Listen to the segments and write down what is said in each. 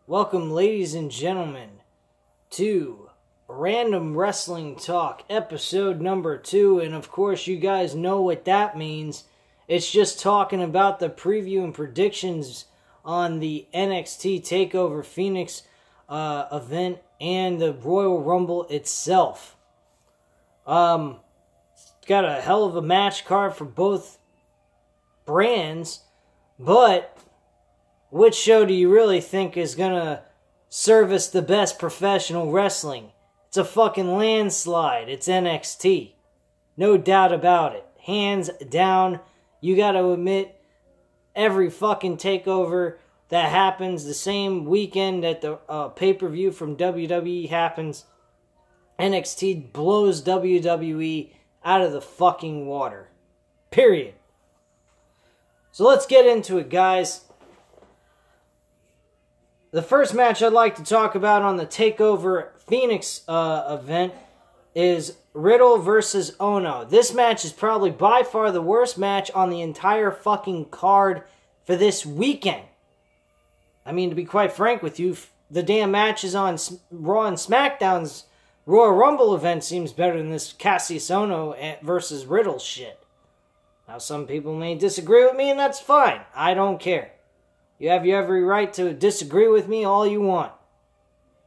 Welcome, ladies and gentlemen, to Random Wrestling Talk, episode number 2. And of course, you guys know what that means. It's just talking about the preview and predictions on the NXT TAKEOVER Phoenix event and the Royal Rumble itself. Got a hell of a match card for both brands, but which show do you really think is gonna service the best professional wrestling? It's a fucking landslide. It's NXT. No doubt about it. Hands down. You gotta admit, every fucking takeover that happens the same weekend that the pay-per-view from WWE happens, NXT blows WWE out of the fucking water. Period. So let's get into it, guys. The first match I'd like to talk about on the TAKEOVER Phoenix event is Riddle versus Ono. This match is probably by far the worst match on the entire fucking card for this weekend. I mean, to be quite frank with you, the damn matches on Raw and SmackDown's Royal Rumble event seems better than this Cassius Ono versus Riddle shit. Now, some people may disagree with me, and that's fine. I don't care. You have every right to disagree with me all you want.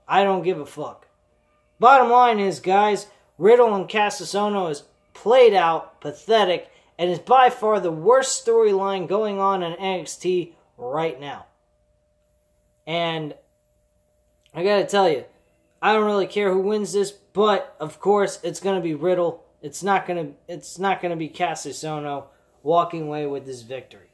I don't give a fuck. Bottom line is, guys, Riddle and Cassius Ono is played out, pathetic, and is by far the worst storyline going on in NXT right now. And I gotta tell you, I don't really care who wins this, but of course it's gonna be Riddle. It's not gonna be Cassius Ono walking away with this victory.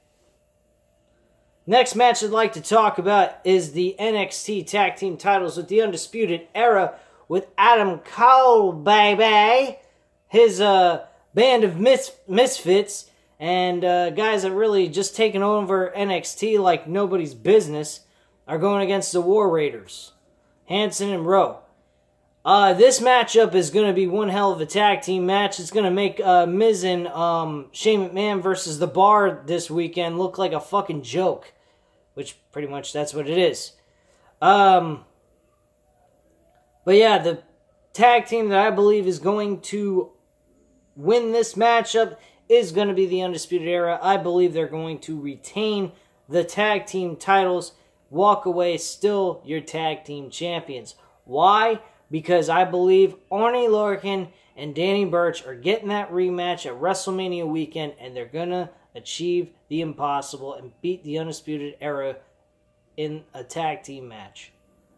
Next match I'd like to talk about is the NXT Tag Team titles with the Undisputed Era with Adam Cole, baby. His band of misfits and guys that really just taken over NXT like nobody's business are going against the War Raiders, Hanson and Rowe. This matchup is going to be one hell of a tag team match. It's going to make Miz and Shane McMahon versus The Bar this weekend look like a fucking joke. Which, pretty much, that's what it is. But yeah, the tag team that I believe is going to win this matchup is going to be the Undisputed Era. I believe they're going to retain the tag team titles, walk away still your tag team champions. Why? Because I believe Oney Lorcan and Danny Burch are getting that rematch at WrestleMania weekend, and they're going to achieve the impossible and beat the Undisputed Era in a tag team match.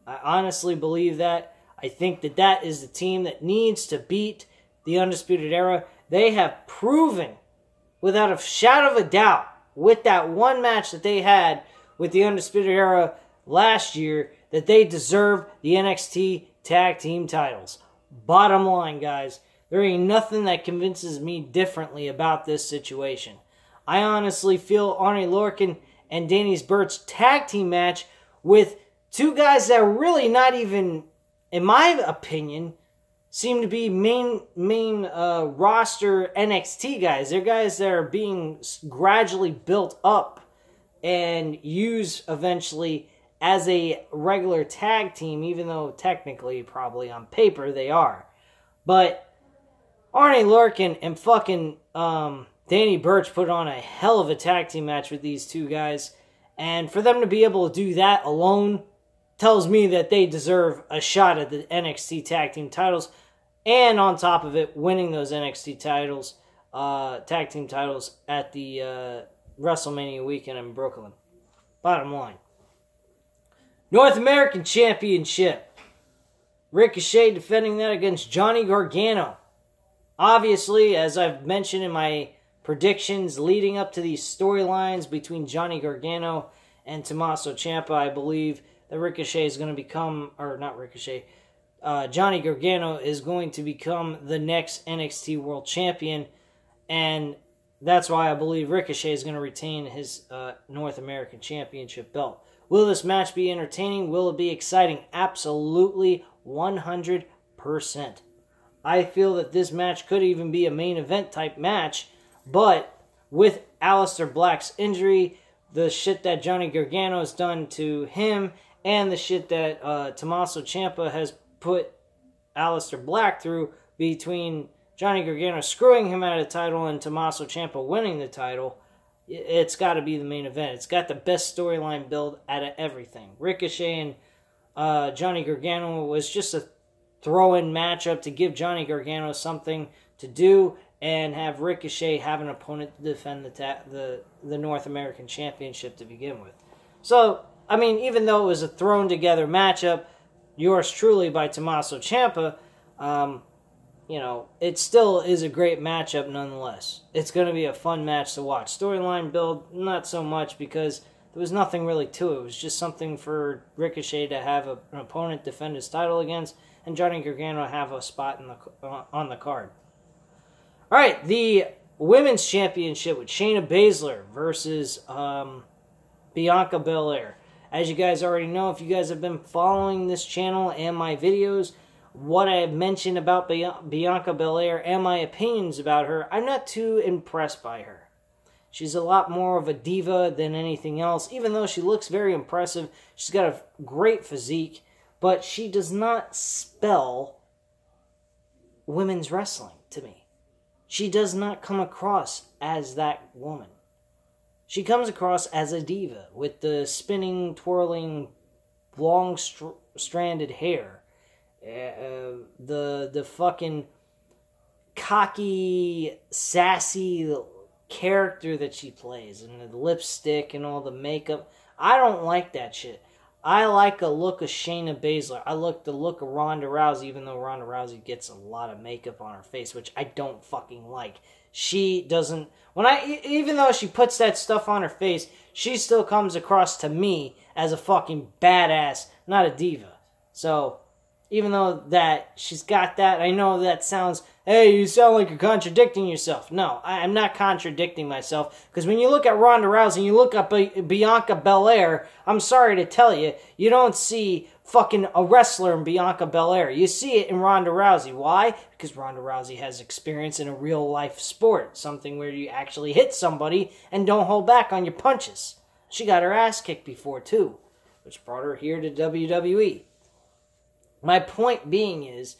I honestly believe that. I think that that is the team that needs to beat the Undisputed Era. They have proven, without a shadow of a doubt, with that one match that they had with the Undisputed Era last year, that they deserve the NXT tag team titles. Bottom line, guys, there ain't nothing that convinces me differently about this situation. I honestly feel Oney Lorcan and Danny Burch's tag team match with two guys that are really not even, in my opinion, seem to be main roster NXT guys. They're guys that are being gradually built up and used eventually as a regular tag team, even though technically, probably on paper, they are. But Oney Lorcan and fucking Danny Burch put on a hell of a tag team match with these two guys. And for them to be able to do that alone tells me that they deserve a shot at the NXT tag team titles. And on top of it, winning those NXT titles, tag team titles at the WrestleMania weekend in Brooklyn. Bottom line. North American Championship. Ricochet defending that against Johnny Gargano. Obviously, as I've mentioned in my predictions leading up to these storylines between Johnny Gargano and Tommaso Ciampa, I believe that Ricochet is going to become, or not Ricochet, Johnny Gargano is going to become the next NXT World Champion, and that's why I believe Ricochet is going to retain his North American Championship belt. Will this match be entertaining? Will it be exciting? Absolutely 100%. I feel that this match could even be a main event type match, but with Aleister Black's injury, the shit that Johnny Gargano has done to him and the shit that Tommaso Ciampa has put Aleister Black through between Johnny Gargano screwing him out of the title and Tommaso Ciampa winning the title, it's got to be the main event. It's got the best storyline build out of everything. Ricochet and Johnny Gargano was just a throw-in matchup to give Johnny Gargano something to do and have Ricochet have an opponent to defend the North American Championship to begin with. So, I mean, even though it was a thrown-together matchup, yours truly by Tommaso Ciampa, you know, it still is a great matchup nonetheless. It's going to be a fun match to watch. Storyline build, not so much, because there was nothing really to it. It was just something for Ricochet to have an opponent defend his title against, and Johnny Gargano have a spot in on the card. All right, the Women's Championship with Shayna Baszler versus Bianca Belair. As you guys already know, if you guys have been following this channel and my videos, what I have mentioned about Bianca Belair and my opinions about her, I'm not too impressed by her. She's a lot more of a diva than anything else, even though she looks very impressive. She's got a great physique, but she does not spell women's wrestling to me. She does not come across as that woman. She comes across as a diva with the spinning, twirling, long stranded hair. The fucking cocky, sassy character that she plays, and the lipstick and all the makeup. I don't like that shit. I like a look of Shayna Baszler. I like the look of Ronda Rousey, even though Ronda Rousey gets a lot of makeup on her face, which I don't fucking like. She doesn't, even though she puts that stuff on her face, she still comes across to me as a fucking badass, not a diva. So, even though that she's got that, I know that sounds, hey, you sound like you're contradicting yourself. No, I'm not contradicting myself, because when you look at Ronda Rousey and you look at Bianca Belair, I'm sorry to tell you, you don't see fucking a wrestler in Bianca Belair. You see it in Ronda Rousey. Why? Because Ronda Rousey has experience in a real-life sport, something where you actually hit somebody and don't hold back on your punches. She got her ass kicked before, too, which brought her here to WWE. My point being is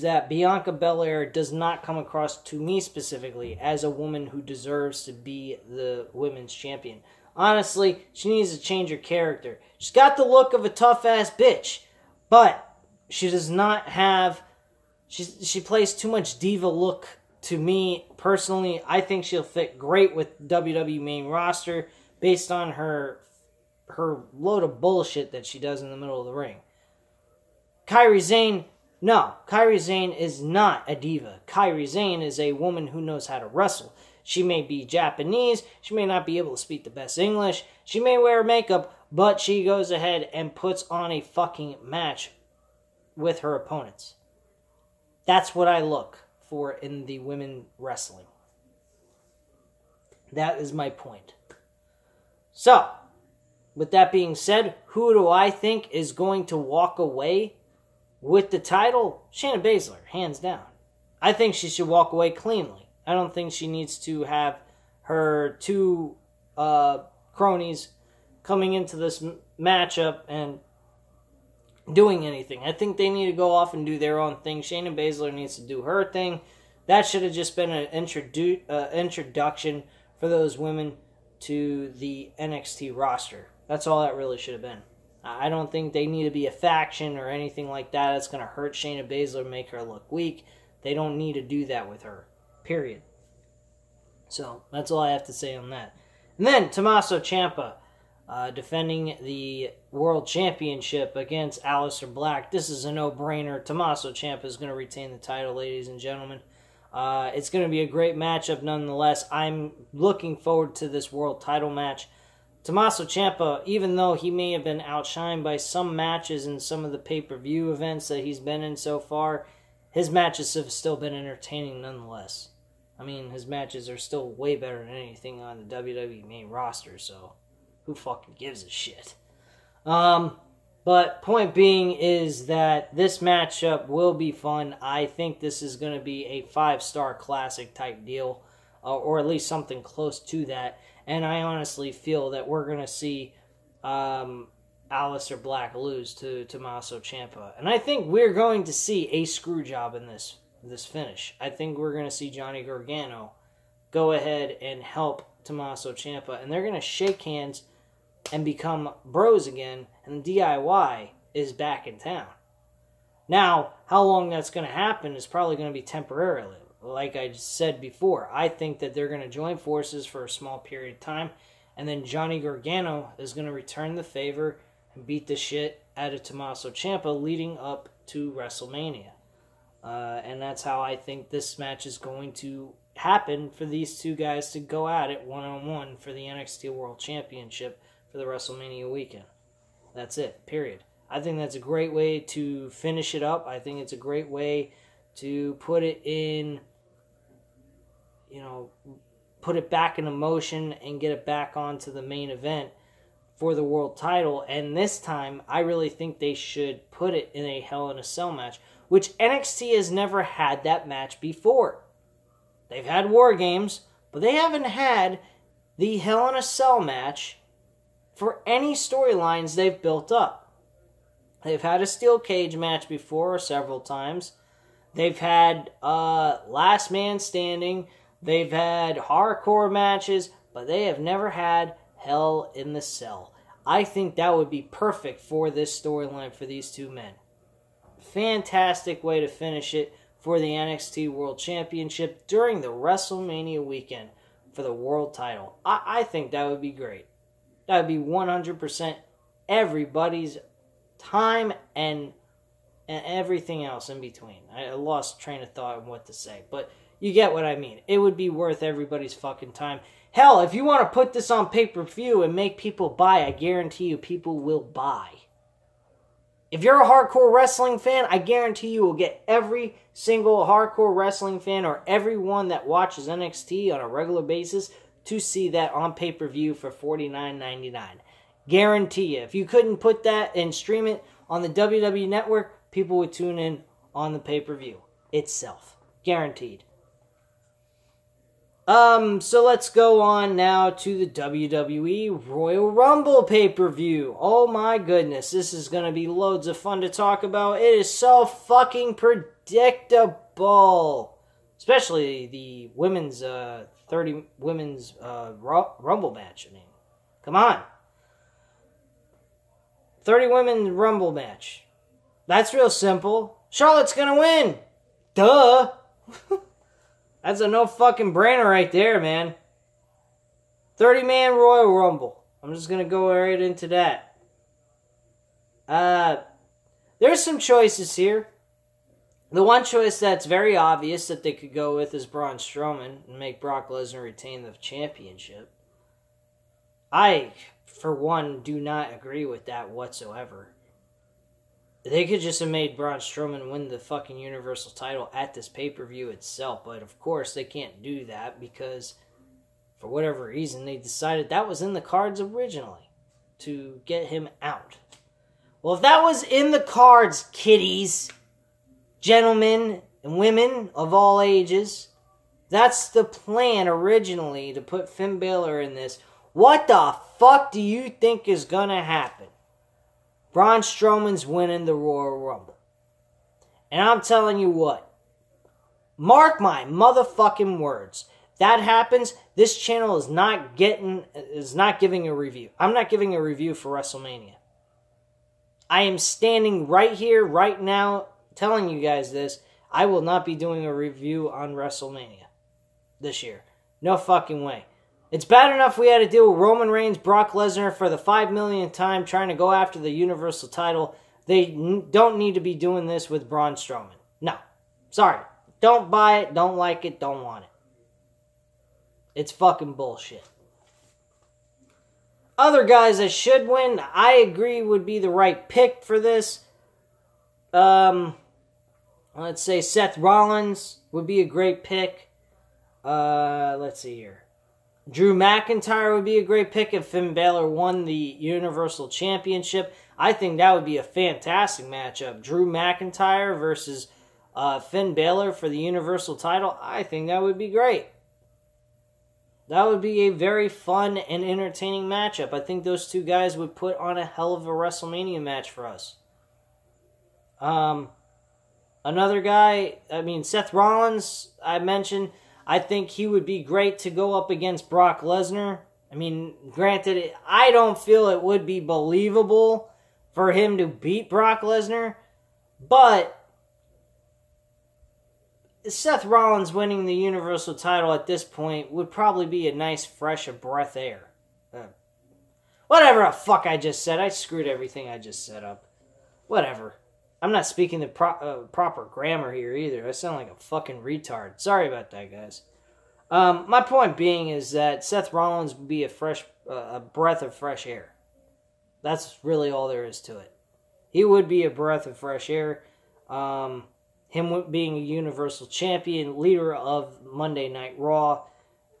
that Bianca Belair does not come across to me specifically as a woman who deserves to be the women's champion. Honestly, she needs to change her character. She's got the look of a tough-ass bitch, but she does not have... She plays too much diva look to me. Personally, I think she'll fit great with WWE main roster based on her load of bullshit that she does in the middle of the ring. Kairi Sane, no. Kairi Sane is not a diva. Kairi Sane is a woman who knows how to wrestle. She may be Japanese. She may not be able to speak the best English. She may wear makeup, but she goes ahead and puts on a fucking match with her opponents. That's what I look for in the women wrestling. That is my point. So, with that being said, who do I think is going to walk away with the title? Shayna Baszler, hands down. I think she should walk away cleanly. I don't think she needs to have her two cronies coming into this matchup and doing anything. I think they need to go off and do their own thing. Shayna Baszler needs to do her thing. That should have just been an introduction for those women to the NXT roster. That's all that really should have been. I don't think they need to be a faction or anything like that. That's going to hurt Shayna Baszler, make her look weak. They don't need to do that with her. Period. So, that's all I have to say on that. And then, Tommaso Ciampa defending the World Championship against Aleister Black. This is a no-brainer. Tommaso Ciampa is going to retain the title, ladies and gentlemen. It's going to be a great matchup nonetheless. I'm looking forward to this world title match. Tommaso Ciampa, even though he may have been outshined by some matches in some of the pay-per-view events that he's been in so far, his matches have still been entertaining nonetheless. I mean, his matches are still way better than anything on the WWE main roster, so who fucking gives a shit? But point being is that this matchup will be fun. I think this is going to be a 5-star classic type deal, or at least something close to that. And I honestly feel that we're going to see Aleister Black lose to Tommaso Ciampa. And I think we're going to see a screw job in this finish. I think we're going to see Johnny Gargano go ahead and help Tommaso Ciampa, and they're going to shake hands and become bros again, and DIY is back in town. Now, how long that's going to happen is probably going to be temporarily. Like I said before, I think that they're going to join forces for a small period of time, and then Johnny Gargano is going to return the favor and beat the shit out of Tommaso Ciampa leading up to WrestleMania. And that's how I think this match is going to happen for these two guys to go at it one-on-one for the NXT World Championship for the WrestleMania weekend. That's it, period. I think that's a great way to finish it up. I think it's a great way to put it in, put it back into motion and get it back onto the main event for the world title. And this time, I really think they should put it in a Hell in a Cell match, which NXT has never had that match before. They've had War Games, but they haven't had the Hell in a Cell match for any storylines they've built up. They've had a steel cage match before several times. They've had Last Man Standing. They've had hardcore matches, but they have never had Hell in the Cell. I think that would be perfect for this storyline for these two men. Fantastic way to finish it for the NXT World Championship during the WrestleMania weekend for the world title. I think that would be great. That would be 100% everybody's time and everything else in between. I lost train of thought on what to say, but you get what I mean. It would be worth everybody's fucking time. Hell, if you want to put this on pay-per-view and make people buy, I guarantee you people will buy. If you're a hardcore wrestling fan, I guarantee you will get every single hardcore wrestling fan or everyone that watches NXT on a regular basis to see that on pay-per-view for $49.99. Guarantee you. If you couldn't put that and stream it on the WWE Network, people would tune in on the pay-per-view itself. Guaranteed. So let's go on now to the WWE Royal Rumble pay-per-view. Oh my goodness, this is going to be loads of fun to talk about. It is so fucking predictable. Especially the women's 30 women's Rumble match. I mean, come on. 30 women Rumble match. That's real simple. Charlotte's going to win. Duh. That's a no fucking brainer right there, man. 30-man Royal Rumble. I'm just going to go right into that. There's some choices here. The one choice that's very obvious that they could go with is Braun Strowman and make Brock Lesnar retain the championship. I, for one, do not agree with that whatsoever. They could just have made Braun Strowman win the fucking Universal title at this pay-per-view itself, but of course they can't do that because for whatever reason they decided that was in the cards originally to get him out. Well, if that was in the cards, kiddies, gentlemen and women of all ages, that's the plan originally to put Finn Balor in this. What the fuck do you think is gonna happen? Braun Strowman's winning the Royal Rumble. And I'm telling you what. Mark my motherfucking words. That happens, this channel is not giving a review. I'm not giving a review for WrestleMania. I am standing right here, right now, telling you guys this. I will not be doing a review on WrestleMania this year. No fucking way. It's bad enough we had to deal with Roman Reigns, Brock Lesnar for the 5 millionth time trying to go after the Universal title. They don't need to be doing this with Braun Strowman. No. Sorry. Don't buy it, don't like it, don't want it. It's fucking bullshit. Other guys that should win, I agree would be the right pick for this. Let's say Seth Rollins would be a great pick. Let's see here. Drew McIntyre would be a great pick if Finn Balor won the Universal Championship. I think that would be a fantastic matchup. Drew McIntyre versus Finn Balor for the Universal title. I think that would be great. That would be a very fun and entertaining matchup. I think those two guys would put on a hell of a WrestleMania match for us. Another guy, Seth Rollins, I mentioned, I think he would be great to go up against Brock Lesnar. Granted, I don't feel it would be believable for him to beat Brock Lesnar, but Seth Rollins winning the Universal title at this point would probably be a nice fresh of breath air. Whatever the fuck I just said. I screwed everything I just set up. Whatever. I'm not speaking the proper grammar here either. I sound like a fucking retard. Sorry about that, guys. My point being is that Seth Rollins would be a breath of fresh air. That's really all there is to it. He would be a breath of fresh air. Him being a Universal Champion, leader of Monday Night Raw,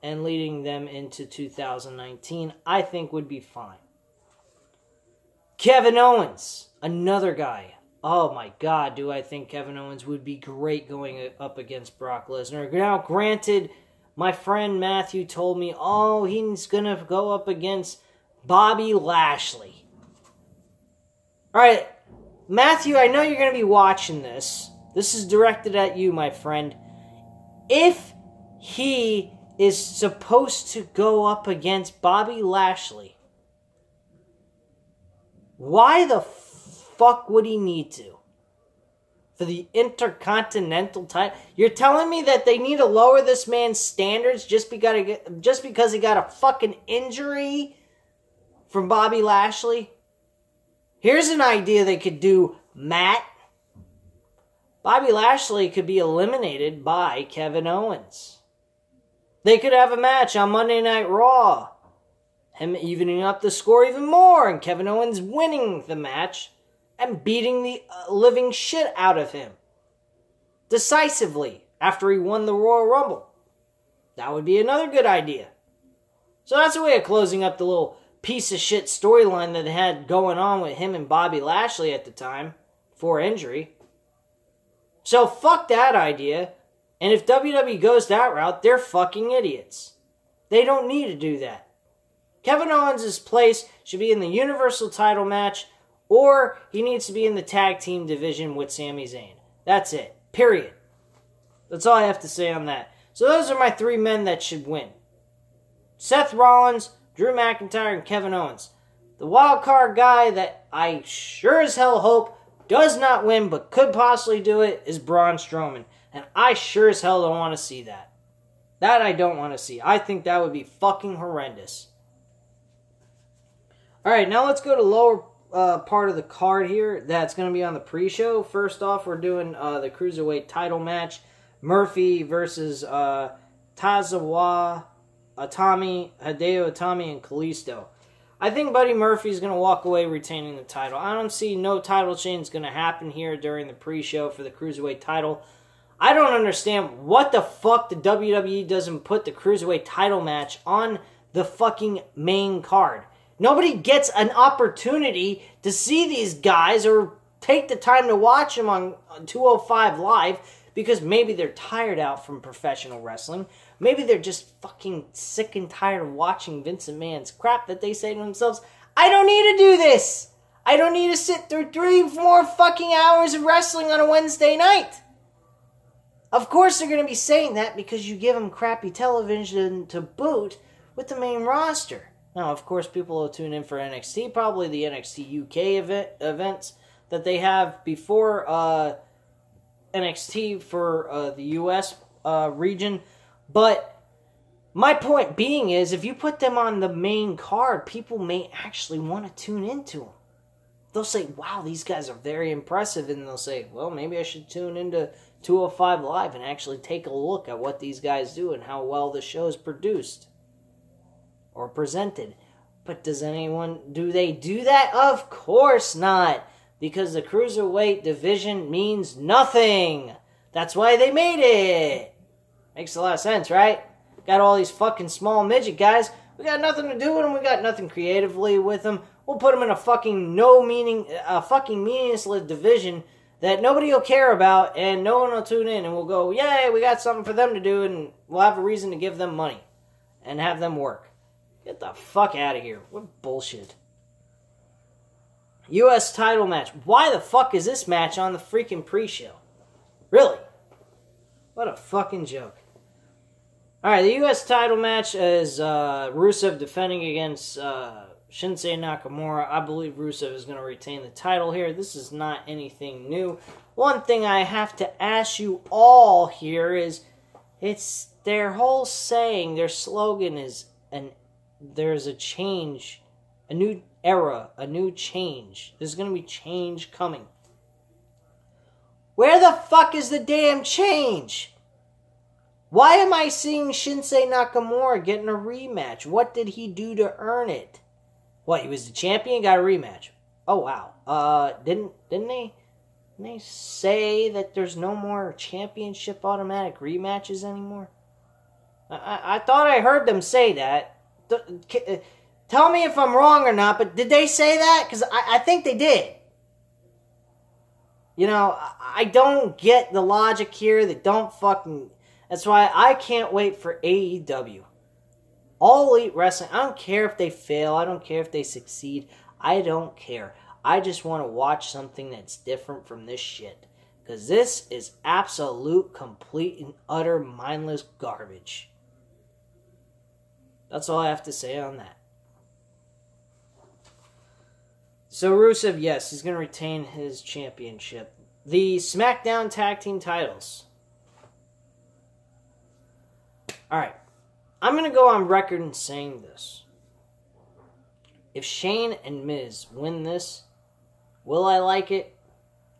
and leading them into 2019, I think would be fine. Kevin Owens, another guy. Oh my God, do I think Kevin Owens would be great going up against Brock Lesnar. Now, granted, my friend Matthew told me, he's going to go up against Bobby Lashley. Alright, Matthew, I know you're going to be watching this. This is directed at you, my friend. If he is supposed to go up against Bobby Lashley, why the fuck would he need to? For the Intercontinental title? You're telling me that they need to lower this man's standards just because he got a fucking injury from Bobby Lashley? Here's an idea they could do, Matt. Bobby Lashley could be eliminated by Kevin Owens. They could have a match on Monday Night Raw. Him evening up the score even more, and Kevin Owens winning the match and beating the living shit out of him decisively after he won the Royal Rumble. That would be another good idea. So that's a way of closing up the little piece of shit storyline that they had going on with him and Bobby Lashley at the time for injury. So fuck that idea. And if WWE goes that route, they're fucking idiots. They don't need to do that. Kevin Owens' place should be in the Universal title match, or he needs to be in the tag team division with Sami Zayn. That's it. Period. That's all I have to say on that. So those are my three men that should win. Seth Rollins, Drew McIntyre, and Kevin Owens. The wild card guy that I sure as hell hope does not win but could possibly do it is Braun Strowman. And I sure as hell don't want to see that. That I don't want to see. I think that would be fucking horrendous. Alright, now let's go to lower part of the card here that's going to be on the pre-show. First off, we're doing the Cruiserweight title match. Murphy versus Tozawa Hideo Itami, and Kalisto. I think Buddy Murphy's going to walk away retaining the title. I don't see no title change going to happen here during the pre-show for the Cruiserweight title. I don't understand what the fuck the WWE doesn't put the Cruiserweight title match on the fucking main card. Nobody gets an opportunity to see these guys or take the time to watch them on 205 Live because maybe they're tired out from professional wrestling. Maybe they're just fucking sick and tired of watching Vince McMahon's crap that they say to themselves, I don't need to do this. I don't need to sit through 3-4 fucking hours of wrestling on a Wednesday night. Of course they're going to be saying that because you give them crappy television to boot with the main roster. Now, of course, people will tune in for NXT, probably the NXT UK events that they have before NXT for the US region. But my point being is, if you put them on the main card, people may actually want to tune into them. They'll say, wow, these guys are very impressive. And they'll say, well, maybe I should tune into 205 Live and actually take a look at what these guys do and how well the show is produced or presented. But do they do that? Of course not. Because the Cruiserweight division means nothing. That's why they made it. Makes a lot of sense, right? Got all these fucking small midget guys. We got nothing to do with them. We got nothing creatively with them. We'll put them in a fucking meaningless division that nobody will care about, and no one will tune in, and we'll go, yay, we got something for them to do, and we'll have a reason to give them money. and have them work. Get the fuck out of here. What bullshit. U.S. title match. Why the fuck is this match on the freaking pre-show? Really? What a fucking joke. Alright, the U.S. title match is Rusev defending against Shinsuke Nakamura. I believe Rusev is going to retain the title here. This is not anything new. One thing I have to ask you all here is, it's their whole saying, their slogan is, there's a change, a new era, a new change. There's going to be change coming. Where the fuck is the damn change? Why am I seeing Shinsuke Nakamura getting a rematch? What did he do to earn it? What, he was the champion, got a rematch? Oh, wow. Didn't they say that there's no more championship automatic rematches anymore? I thought I heard them say that. Tell me if I'm wrong or not, but did they say that? Because I think they did. You know, I don't get the logic here. They don't fucking... That's why I can't wait for AEW. All Elite Wrestling. I don't care if they fail. I don't care if they succeed. I don't care. I just want to watch something that's different from this shit. Because this is absolute, complete, and utter mindless garbage. That's all I have to say on that. So Rusev, yes, he's going to retain his championship. The SmackDown Tag Team titles. Alright, I'm going to go on record in saying this. If Shane and Miz win this, will I like it?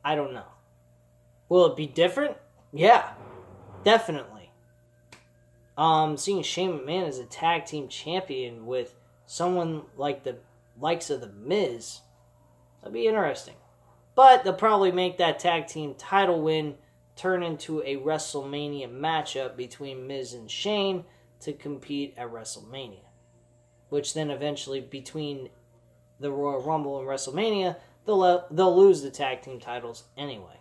I don't know. Will it be different? Yeah, definitely. Seeing Shane McMahon as a tag team champion with someone like the likes of the Miz, that'd be interesting. But they'll probably make that tag team title win turn into a WrestleMania matchup between Miz and Shane to compete at WrestleMania. Which then eventually, between the Royal Rumble and WrestleMania, they'll lose the tag team titles anyway.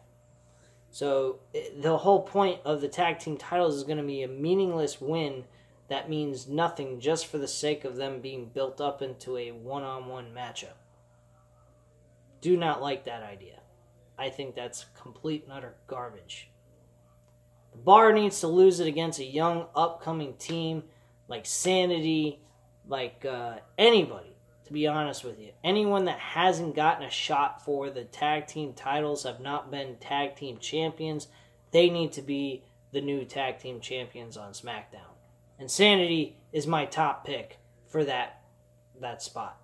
So the whole point of the tag team titles is going to be a meaningless win that means nothing just for the sake of them being built up into a one-on-one matchup. Do not like that idea. I think that's complete and utter garbage. The Bar needs to lose it against a young, upcoming team like Sanity, like anybody, to be honest with you. Anyone that hasn't gotten a shot for the tag team titles, have not been tag team champions, they need to be the new tag team champions on SmackDown. And Sanity is my top pick for that spot.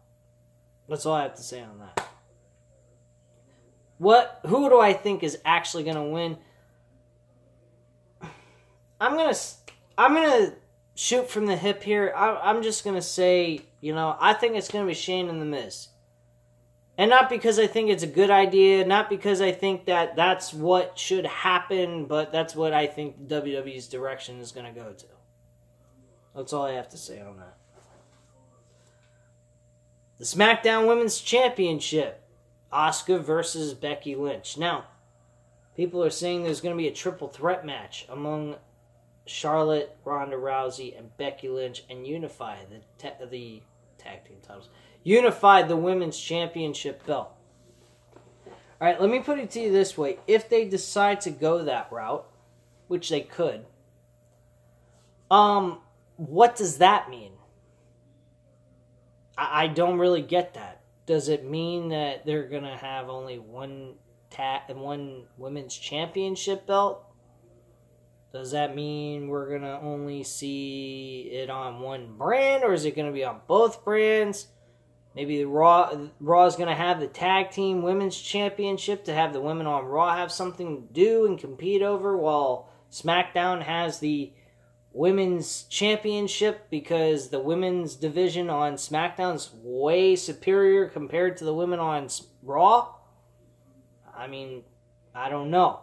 That's all I have to say on that. Who do I think is actually going to win? I'm gonna shoot from the hip here. I'm just gonna say, I think it's gonna be Shane and The Miz, and not because I think it's a good idea, not because I think that that's what should happen, but that's what I think WWE's direction is gonna go to. That's all I have to say on that. The SmackDown Women's Championship. Asuka versus Becky Lynch. Now, people are saying there's going to be a triple threat match among Charlotte, Ronda Rousey, and Becky Lynch, and unify the tag team titles. Unify the Women's Championship belt. Alright, let me put it to you this way. If they decide to go that route, which they could, what does that mean? I don't really get that. Does it mean that they're going to have only one women's championship belt? Does that mean we're going to only see it on one brand, or is it going to be on both brands? Maybe Raw is going to have the tag team women's championship to have the women on Raw have something to do and compete over, while SmackDown has the women's championship because the women's division on SmackDown is way superior compared to the women on Raw? I mean, I don't know.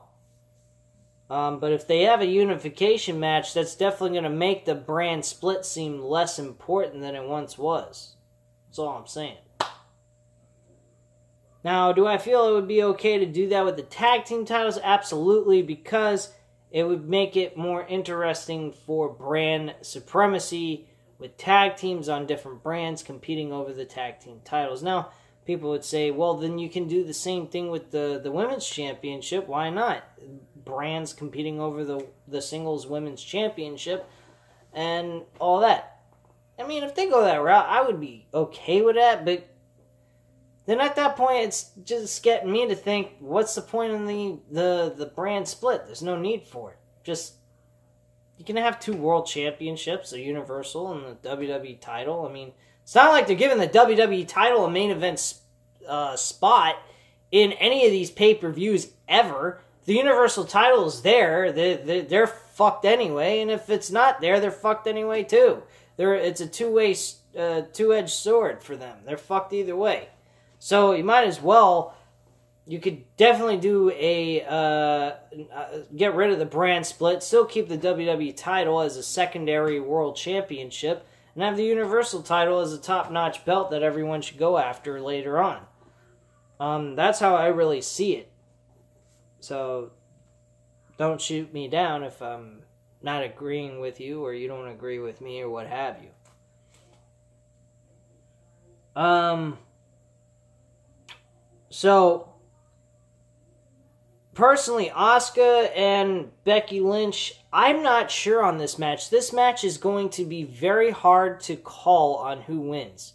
But if they have a unification match, that's definitely going to make the brand split seem less important than it once was. That's all I'm saying. Now, do I feel it would be okay to do that with the tag team titles? Absolutely, because it would make it more interesting for brand supremacy with tag teams on different brands competing over the tag team titles. Now, people would say, well, then you can do the same thing with the women's championship. Why not? Brands competing over the singles women's championship and all that. I mean, if they go that route, I would be okay with that, but then at that point, it's just getting me to think, what's the point in the brand split? There's no need for it. Just, you can have 2 world championships, the Universal and the WWE title. I mean, it's not like they're giving the WWE title a main event spot in any of these pay-per-views ever. The Universal title is there. They're fucked anyway, and if it's not there, they're fucked anyway too. It's a two-edged sword for them. They're fucked either way. So you might as well, you could definitely do get rid of the brand split, still keep the WWE title as a secondary world championship, and have the Universal title as a top-notch belt that everyone should go after later on. That's how I really see it. So, don't shoot me down if I'm not agreeing with you, or you don't agree with me, or what have you. So, personally, Asuka and Becky Lynch, I'm not sure on this match. This match is going to be very hard to call on who wins.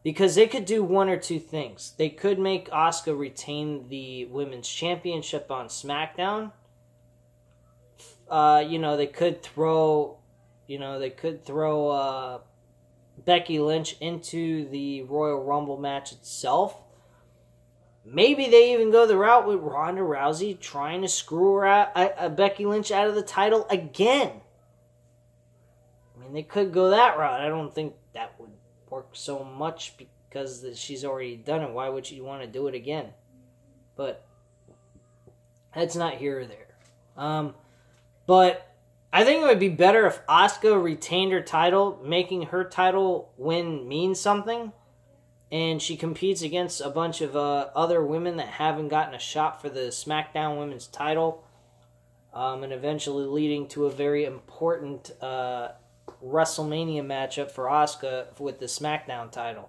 Because they could do one or two things. They could make Asuka retain the women's championship on SmackDown. They could throw Becky Lynch into the Royal Rumble match itself. Maybe they even go the route with Ronda Rousey trying to screw her out, Becky Lynch out of the title again. I mean, they could go that route. I don't think that would work so much because she's already done it. Why would you want to do it again? But that's not here or there. But I think it would be better if Asuka retained her title, making her title win mean something, and she competes against a bunch of other women that haven't gotten a shot for the SmackDown Women's title, and eventually leading to a very important WrestleMania matchup for Asuka with the SmackDown title,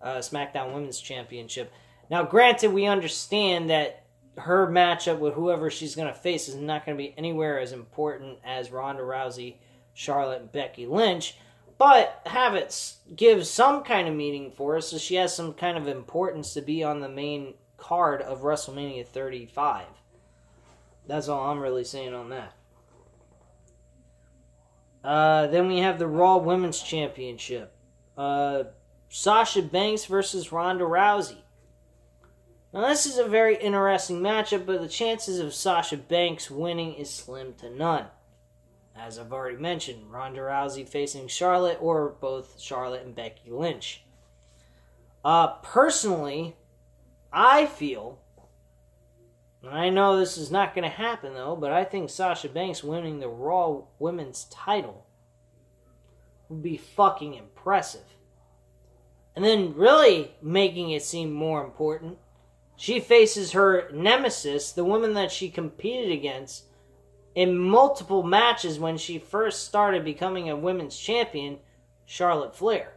SmackDown Women's Championship. Now, granted, we understand that her matchup with whoever she's going to face is not going to be anywhere as important as Ronda Rousey, Charlotte, and Becky Lynch, but have it give some kind of meaning for her so she has some kind of importance to be on the main card of WrestleMania 35. That's all I'm really saying on that. Then we have the Raw Women's Championship. Sasha Banks versus Ronda Rousey. Now, this is a very interesting matchup, but the chances of Sasha Banks winning is slim to none. As I've already mentioned, Ronda Rousey facing Charlotte, or both Charlotte and Becky Lynch. Personally, I feel, and I know this is not going to happen though, but I think Sasha Banks winning the Raw Women's title would be fucking impressive. And then really making it seem more important, she faces her nemesis, the woman that she competed against in multiple matches when she first started becoming a women's champion, Charlotte Flair.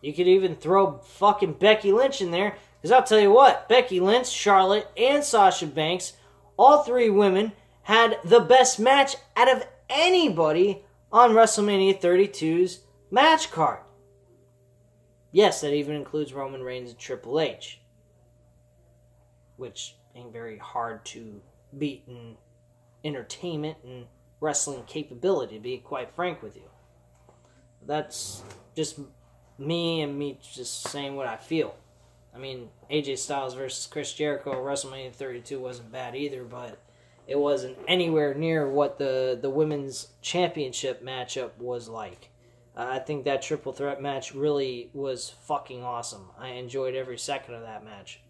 You could even throw fucking Becky Lynch in there, because I'll tell you what, Becky Lynch, Charlotte, and Sasha Banks, all three women, had the best match out of anybody on WrestleMania 32's match card. Yes, that even includes Roman Reigns and Triple H, which ain't very hard to beat in entertainment and wrestling capability, to be quite frank with you. That's just me just saying what I feel. I mean, AJ Styles versus Chris Jericho at WrestleMania 32 wasn't bad either, but it wasn't anywhere near what the women's championship matchup was like. I think that triple threat match really was fucking awesome. I enjoyed every second of that match.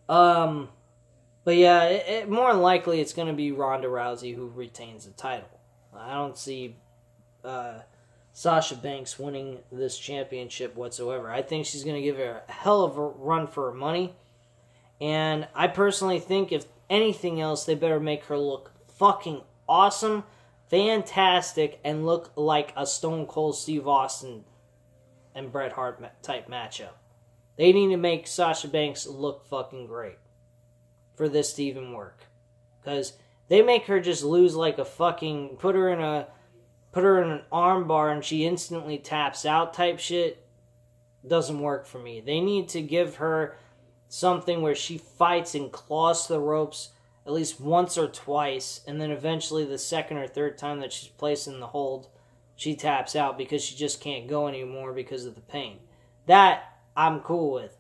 But yeah, more than likely it's going to be Ronda Rousey who retains the title. I don't see Sasha Banks winning this championship whatsoever. I think she's going to give her a hell of a run for her money. And I personally think if anything else, they better make her look fucking awesome fantastic and look like a Stone Cold Steve Austin and Bret Hart type matchup. They need to make Sasha Banks look fucking great for this to even work. Because they make her just lose like a fucking... Put her in an arm bar and she instantly taps out type shit. Doesn't work for me. They need to give her something where she fights and claws the ropes at least once or twice, and then eventually the second or third time that she's placed in the hold, she taps out because she just can't go anymore because of the pain. That I'm cool with.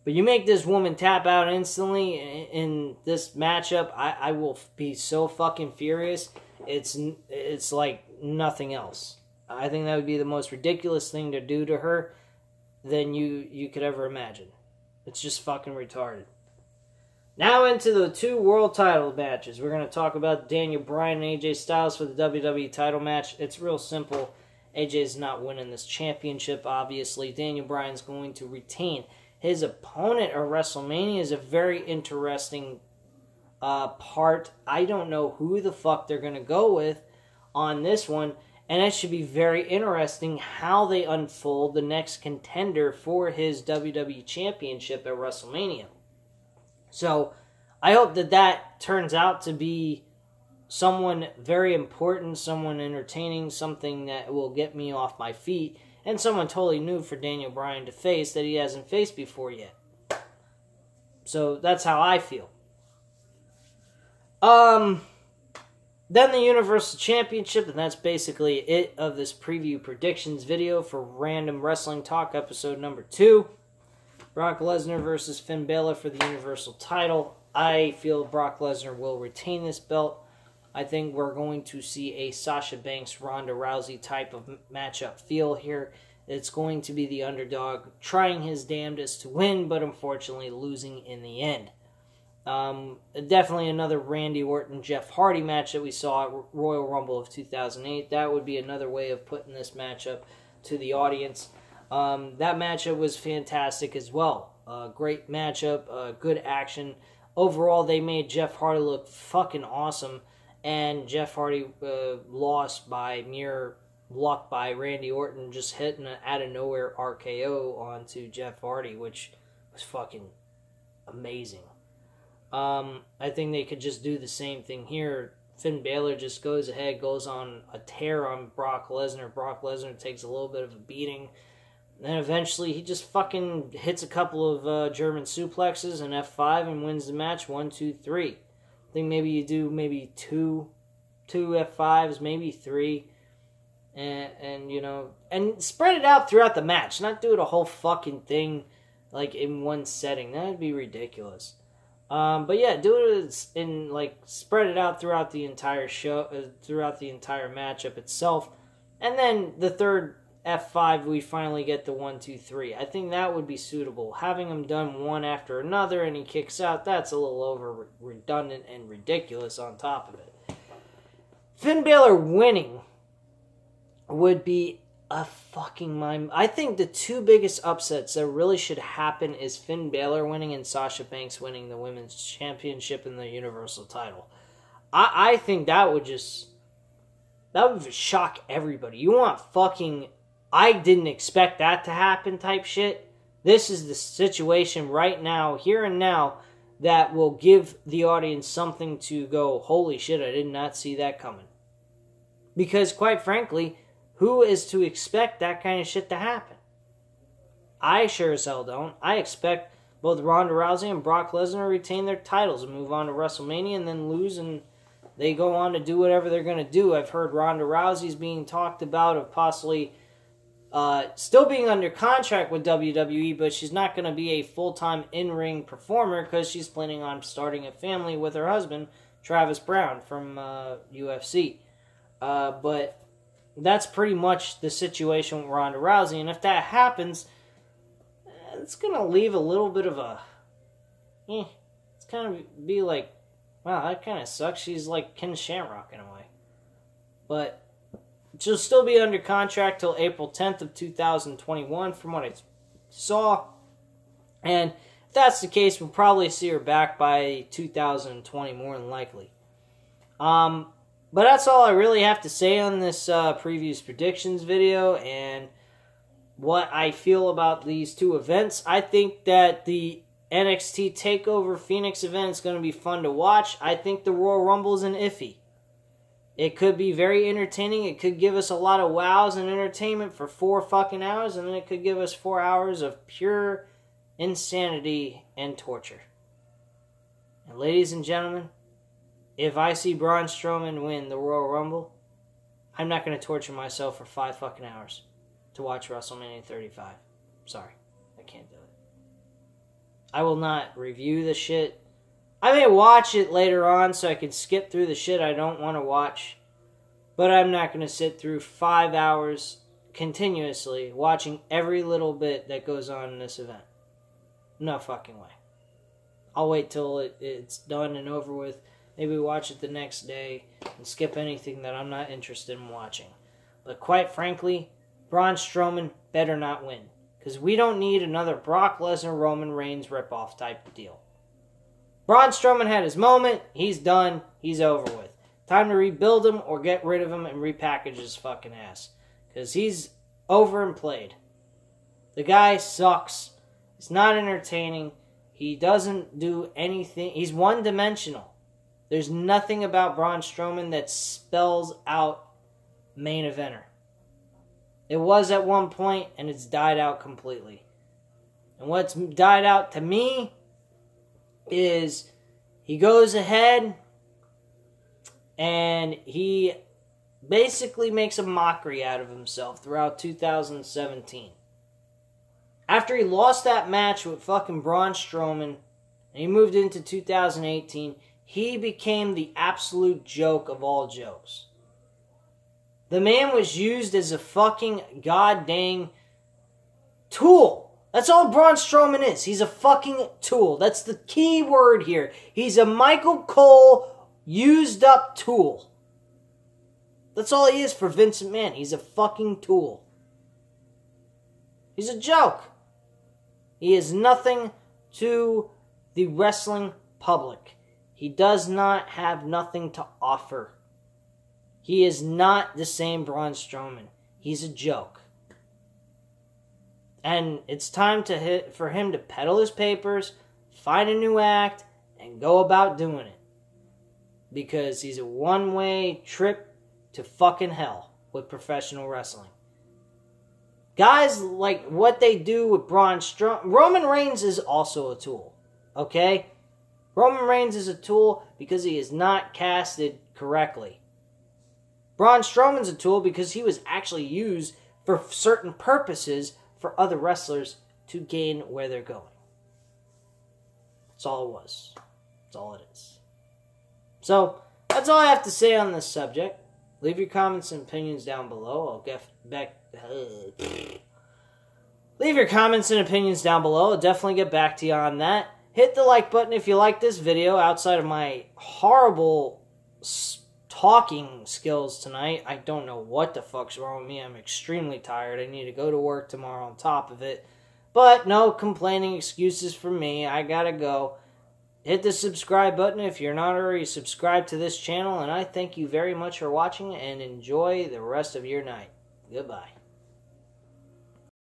But you make this woman tap out instantly in this matchup, I will be so fucking furious. It's like nothing else. I think that would be the most ridiculous thing to do to her than you could ever imagine. It's just fucking retarded. Now into the 2 world title matches. We're going to talk about Daniel Bryan and AJ Styles for the WWE title match. It's real simple. AJ's not winning this championship, obviously. Daniel Bryan's going to retain. His opponent at WrestleMania is a very interesting part. I don't know who the fuck they're going to go with on this one. And it should be very interesting how they unfold the next contender for his WWE Championship at WrestleMania. So, I hope that turns out to be someone very important, someone entertaining, something that will get me off my feet, and someone totally new for Daniel Bryan to face that he hasn't faced before yet. So, that's how I feel. Then the Universal Championship, and that's basically it of this preview predictions video for Random Wrestling Talk episode number 2. Brock Lesnar versus Finn Balor for the Universal title. I feel Brock Lesnar will retain this belt. I think we're going to see a Sasha Banks, Ronda Rousey type of matchup feel here. It's going to be the underdog trying his damnedest to win, but unfortunately losing in the end. Definitely another Randy Orton, Jeff Hardy match that we saw at Royal Rumble of 2008. That would be another way of putting this matchup to the audience. That matchup was fantastic as well. Great matchup, good action. Overall, they made Jeff Hardy look fucking awesome, and Jeff Hardy lost by mere luck by Randy Orton just hitting an out-of-nowhere RKO onto Jeff Hardy, which was fucking amazing. I think they could just do the same thing here. Finn Balor just goes ahead, goes on a tear on Brock Lesnar. Brock Lesnar takes a little bit of a beating. Then eventually he just fucking hits a couple of German suplexes and F5 and wins the match 1, 2, 3. I think maybe you do two F5s, maybe 3. And you know, and spread it out throughout the match. Not do it a whole fucking thing like in one setting. That'd be ridiculous. But yeah, do it in like spread it out throughout the entire show, throughout the entire matchup itself, and then the third F5 we finally get the 1, 2, 3. I think that would be suitable. Having him done one after another and he kicks out, that's a little over redundant and ridiculous on top of it. Finn Balor winning would be a fucking mind. I think the 2 biggest upsets that really should happen is Finn Balor winning and Sasha Banks winning the Women's Championship and the Universal title. I think that would shock everybody. You want fucking, I didn't expect that to happen type shit. This is the situation right now, here and now, that will give the audience something to go, holy shit, I did not see that coming. Because quite frankly, who is to expect that kind of shit to happen? I sure as hell don't. I expect both Ronda Rousey and Brock Lesnar to retain their titles and move on to WrestleMania and then lose and they go on to do whatever they're going to do. I've heard Ronda Rousey's being talked about of possibly still being under contract with WWE, but she's not going to be a full-time in-ring performer because she's planning on starting a family with her husband, Travis Brown, from UFC. But that's pretty much the situation with Ronda Rousey, and if that happens, it's going to leave a little bit of a, it's kind of be like, wow, that kind of sucks. She's like Ken Shamrock in a way. But she'll still be under contract till April 10th of 2021 from what I saw. And if that's the case, we'll probably see her back by 2020 more than likely. But that's all I really have to say on this previews predictions video and what I feel about these two events. I think that the NXT TAKEOVER Phoenix event is going to be fun to watch. I think the Royal Rumble is an iffy. It could be very entertaining. It could give us a lot of wows and entertainment for 4 fucking hours, and then it could give us 4 hours of pure insanity and torture. And ladies and gentlemen, if I see Braun Strowman win the Royal Rumble, I'm not going to torture myself for 5 fucking hours to watch WrestleMania 35. Sorry, I can't do it. I will not review the shit. I may watch it later on so I can skip through the shit I don't want to watch. But I'm not going to sit through 5 hours continuously watching every little bit that goes on in this event. No fucking way. I'll wait till it's done and over with. Maybe watch it the next day and skip anything that I'm not interested in watching. But quite frankly, Braun Strowman better not win. Because we don't need another Brock Lesnar, Roman Reigns ripoff type of deal. Braun Strowman had his moment. He's done. He's over with. Time to rebuild him or get rid of him and repackage his fucking ass. Because he's over and played. The guy sucks. He's not entertaining. He doesn't do anything. He's one-dimensional. There's nothing about Braun Strowman that spells out main eventer. It was at one point, and it's died out completely. And what's died out to me is he goes ahead and he basically makes a mockery out of himself throughout 2017. After he lost that match with fucking Braun Strowman and he moved into 2018, he became the absolute joke of all jokes. The man was used as a fucking goddamn tool. That's all Braun Strowman is. He's a fucking tool. That's the key word here. He's a Michael Cole used up tool. That's all he is for Vince McMahon. He's a fucking tool. He's a joke. He is nothing to the wrestling public. He does not have nothing to offer. He is not the same Braun Strowman. He's a joke. And it's time for him to peddle his papers, find a new act, and go about doing it. Because he's a one-way trip to fucking hell with professional wrestling. Guys like what they do with Braun Strowman. Roman Reigns is also a tool. Okay? Roman Reigns is a tool because he is not casted correctly. Braun Strowman's a tool because he was actually used for certain purposes for other wrestlers to gain where they're going. That's all it was. That's all it is. So, that's all I have to say on this subject. Leave your comments and opinions down below. I'll get back... Leave your comments and opinions down below. I'll definitely get back to you on that. Hit the like button if you like this video outside of my horrible talking skills tonight. I don't know what the fuck's wrong with me. I'm extremely tired. I need to go to work tomorrow on top of it. But no complaining excuses from me. I gotta go. Hit the subscribe button if you're not already subscribed to this channel. And I thank you very much for watching and enjoy the rest of your night. Goodbye.